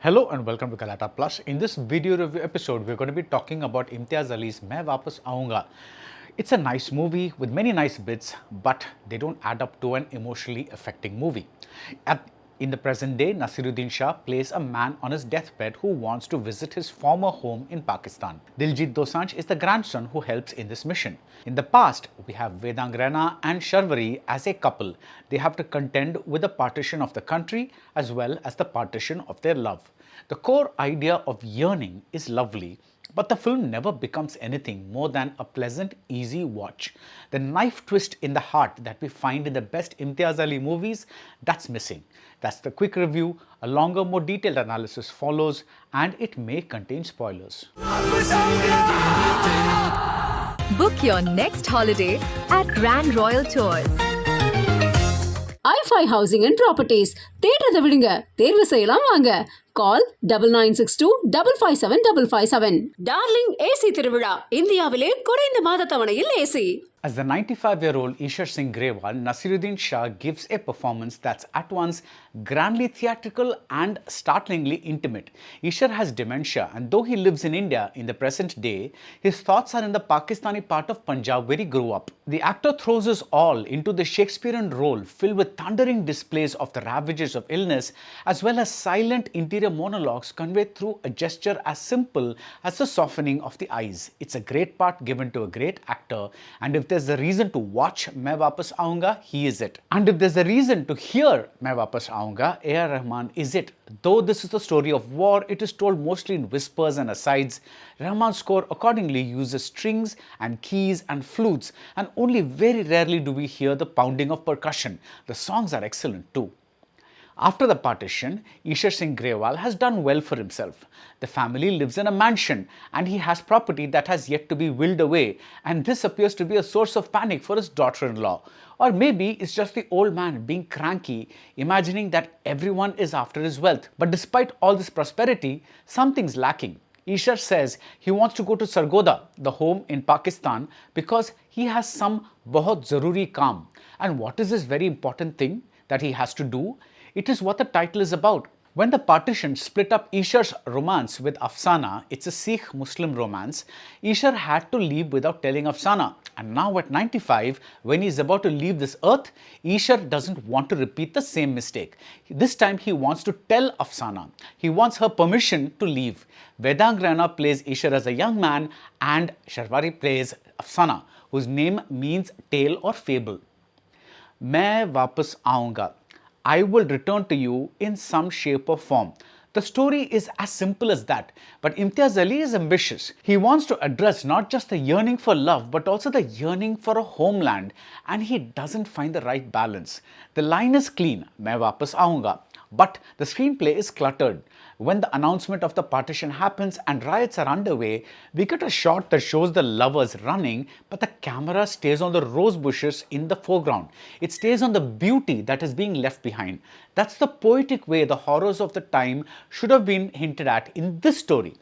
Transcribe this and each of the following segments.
Hello and welcome to Galatta Plus. In this video review episode, we're going to be talking about Imtiaz Ali's Main Vaapas Aaunga. It's a nice movie with many nice bits, but they don't add up to an emotionally affecting movie. In the present day, Naseer Shah plays a man on his deathbed who wants to visit his former home in Pakistan. Diljit is the grandson who helps in this mission. In the past, we have Vedang and Sharvari as a couple. They have to contend with the partition of the country as well as the partition of their love. The core idea of yearning is lovely, but the film never becomes anything more than a pleasant, easy watch. The knife twist in the heart that we find in the best Imtiaz Ali movies, that's missing. That's the quick review. A longer, more detailed analysis follows, and it may contain spoilers. Book your next holiday at Grand Royal Tours. i5 Housing and Properties. தேடுறதை விடுங்க, தேர்வு செய்யலாம் வாங்க. Call 9962 557 557. Darling AC திருவிழா, இந்தியாவிலே குறைந்த மாத தவணையில் AC. As the 95-year-old Ishar Singh Grewal, Naseer Shah gives a performance that's at once grandly theatrical and startlingly intimate. Ishar has dementia, and though he lives in India in the present day, his thoughts are in the Pakistani part of Punjab where he grew up. The actor throws his all into the Shakespearean role filled with thundering displays of the ravages of illness as well as silent interior monologues conveyed through a gesture as simple as the softening of the eyes. It's a great part given to a great actor, and if there's a reason to watch Main Vaapas Aaunga, he is it. And if there's a reason to hear Main Vaapas Aaunga, ARR Rahman is it. Though this is the story of war, it is told mostly in whispers and asides. Rahman's score accordingly uses strings and keys and flutes, and only very rarely do we hear the pounding of percussion. The songs are excellent too. After the partition, Ishar Singh Grewal has done well for himself. The family lives in a mansion and he has property that has yet to be willed away, and this appears to be a source of panic for his daughter-in-law. Or maybe it's just the old man being cranky, imagining that everyone is after his wealth. But despite all this prosperity, something's lacking. Ishar says he wants to go to Sargodha, the home in Pakistan, because he has some bahut zaruri kaam. And what is this very important thing that he has to do? It is what the title is about. When the partition split up Ishar's romance with Afsana, it's a Sikh Muslim romance, Ishar had to leave without telling Afsana. And now at 95, when he is about to leave this earth, Ishar doesn't want to repeat the same mistake. This time he wants to tell Afsana. He wants her permission to leave. Vedang plays Ishar as a young man and Sharvari plays Afsana, whose name means tale or fable. Main Vaapas Aaunga. I will return to you in some shape or form. The story is as simple as that, but Imtiaz Ali is ambitious. He wants to address not just the yearning for love, but also the yearning for a homeland, and he doesn't find the right balance. The line is clean, Main Vaapas Aaunga, but the screenplay is cluttered. When the announcement of the partition happens and riots are underway, we get a shot that shows the lovers running, but the camera stays on the rose bushes in the foreground. It stays on the beauty that is being left behind. That's the poetic way the horrors of the time should have been hinted at in this story.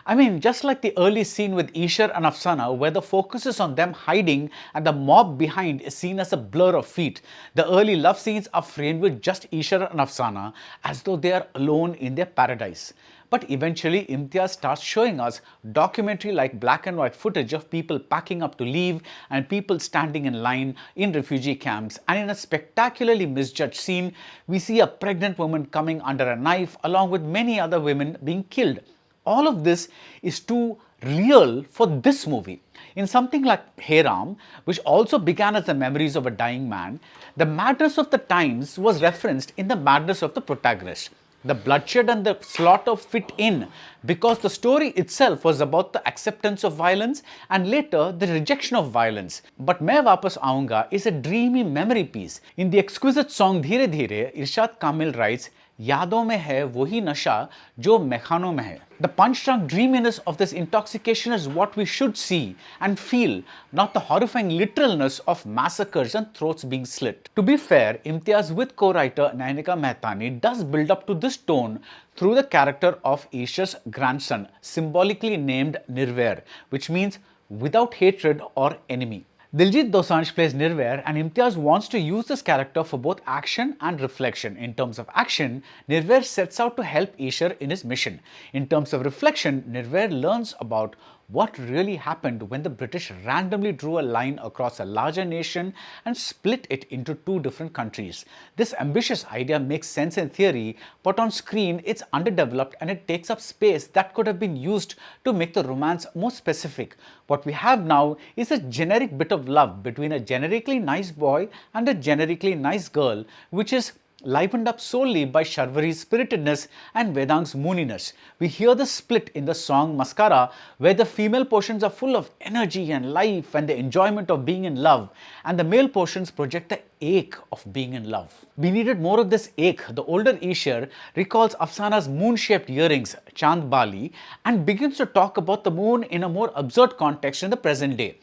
I mean, just like the early scene with Ishar and Afsana, where the focus is on them hiding and the mob behind is seen as a blur of feet, the early love scenes are framed with just Ishar and Afsana as though they are alone in their paradise. But eventually, Imtiaz starts showing us documentary-like black and white footage of people packing up to leave and people standing in line in refugee camps. And in a spectacularly misjudged scene, we see a pregnant woman coming under a knife along with many other women being killed. All of this is too real for this movie. In something like Hey Ram, which also began as the memories of a dying man, the madness of the times was referenced in the madness of the protagonist. The bloodshed and the slaughter fit in because the story itself was about the acceptance of violence and later the rejection of violence. But Main Vaapas Aaunga is a dreamy memory piece. In the exquisite song Dheere Dheere, Irshad Kamil writes, यादों में है वही नशा जो मेखानों में है. The punch-drunk dreaminess of this intoxication is what we should see and feel, not the horrifying literalness of massacres and throats being slit. To be fair, Imtiaz with co-writer Nayanika Mehtani does build up to this tone through the character of Ishar's grandson, symbolically named Nirvair, which means without hatred or enemy. Diljit Dosanjh plays Nirvair, and Imtiaz wants to use this character for both action and reflection. In terms of action, Nirvair sets out to help Ishar in his mission. In terms of reflection, Nirvair learns about what really happened when the British randomly drew a line across a larger nation and split it into two different countries. This ambitious idea makes sense in theory, but on screen it's underdeveloped and it takes up space that could have been used to make the romance more specific. What we have now is a generic bit of love between a generically nice boy and a generically nice girl, which is livened up solely by Sharvari's spiritedness and Vedang's mooniness. We hear the split in the song Mascara, where the female portions are full of energy and life and the enjoyment of being in love, and the male portions project the ache of being in love. We needed more of this ache. The older Ishar recalls Afsana's moon-shaped earrings, Chand Bali, and begins to talk about the moon in a more absurd context in the present day.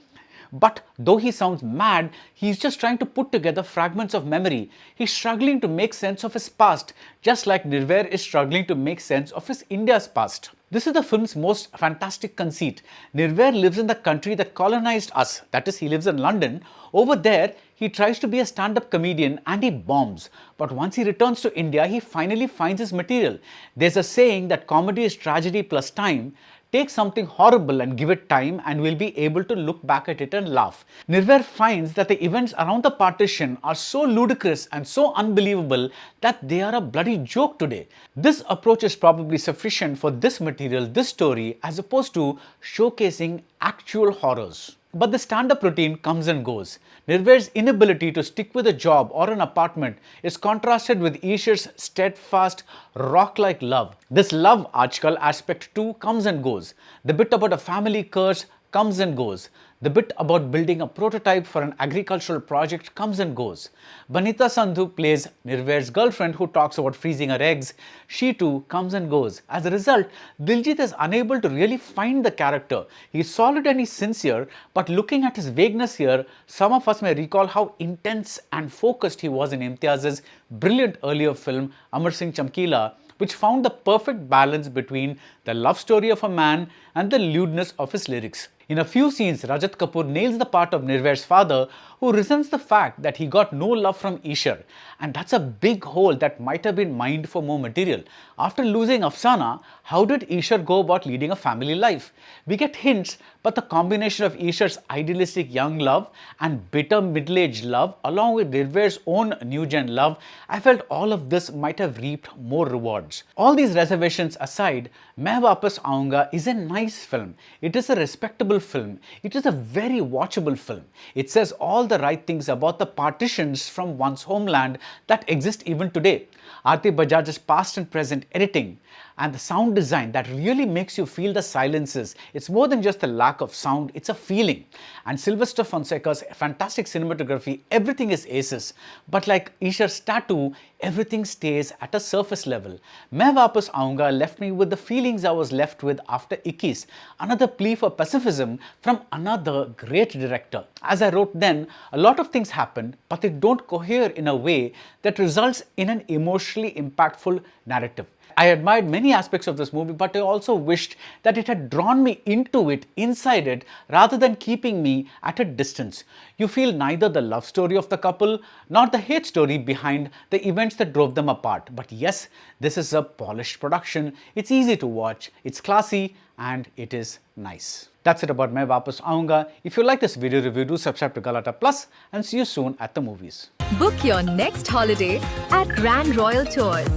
But though he sounds mad, he's just trying to put together fragments of memory. He's struggling to make sense of his past, just like Nirvair is struggling to make sense of his India's past. This is the film's most fantastic conceit. Nirvair lives in the country that colonized us, that is, he lives in London. Over there, he tries to be a stand-up comedian and he bombs. But once he returns to India, he finally finds his material. There's a saying that comedy is tragedy plus time. Take something horrible and give it time and we'll be able to look back at it and laugh. Nirvair finds that the events around the partition are so ludicrous and so unbelievable that they are a bloody joke today. This approach is probably sufficient for this material, this story, as opposed to showcasing actual horrors. But the stand-up routine comes and goes. Nirvair's inability to stick with a job or an apartment is contrasted with Ishar's steadfast, rock-like love. This love Ajkal aspect too comes and goes. The bit about a family curse comes and goes. The bit about building a prototype for an agricultural project comes and goes. Banita Sandhu plays Nirvair's girlfriend who talks about freezing her eggs. She too comes and goes. As a result, Diljit is unable to really find the character. He's solid and he's sincere, but looking at his vagueness here, some of us may recall how intense and focused he was in Imtiaz's brilliant earlier film Amar Singh Chamkila, which found the perfect balance between the love story of a man and the lewdness of his lyrics. In a few scenes, Rajat Kapoor nails the part of Nirvair's father, who resents the fact that he got no love from Ishar, and that's a big hole that might have been mined for more material. After losing Afsana, how did Ishar go about leading a family life? We get hints, but the combination of Ishar's idealistic young love and bitter middle-aged love, along with Nirvair's own new-gen love, I felt all of this might have reaped more rewards. All these reservations aside, Vaapas Aaunga is a nice film. It is a respectable film. It is a very watchable film. It says all the right things about the partitions from one's homeland that exist even today. Aarti Bajaj's past and present editing and the sound design that really makes you feel the silences. It's more than just the lack of sound, it's a feeling. And Sylvester Fonseca's fantastic cinematography, everything is aces. But like Ishar's tattoo, everything stays at a surface level. Vaapas Aaunga left me with the feelings I was left with after Ikkis, another plea for pacifism from another great director. As I wrote then, a lot of things happen, but they don't cohere in a way that results in an emotionally impactful narrative. I admired many aspects of this movie, but I also wished that it had drawn me into it, inside it, rather than keeping me at a distance. You feel neither the love story of the couple nor the hate story behind the events that drove them apart. But yes, this is a polished production. It's easy to watch, it's classy, and it is nice. That's it about Vaapas Aaunga. If you like this video review, do subscribe to Galatta Plus and see you soon at the movies. Book your next holiday at Grand Royal Tours.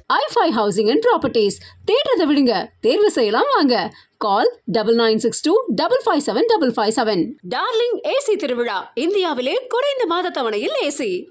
i5 Housing and Properties. தேடுறதை விடுங்க, தேர்வு செய்யலாம் வாங்க. Call 9962 557 557. Darling AC திருவிழா. இந்தியாவிலே குறைந்த மாத தவணையில் AC.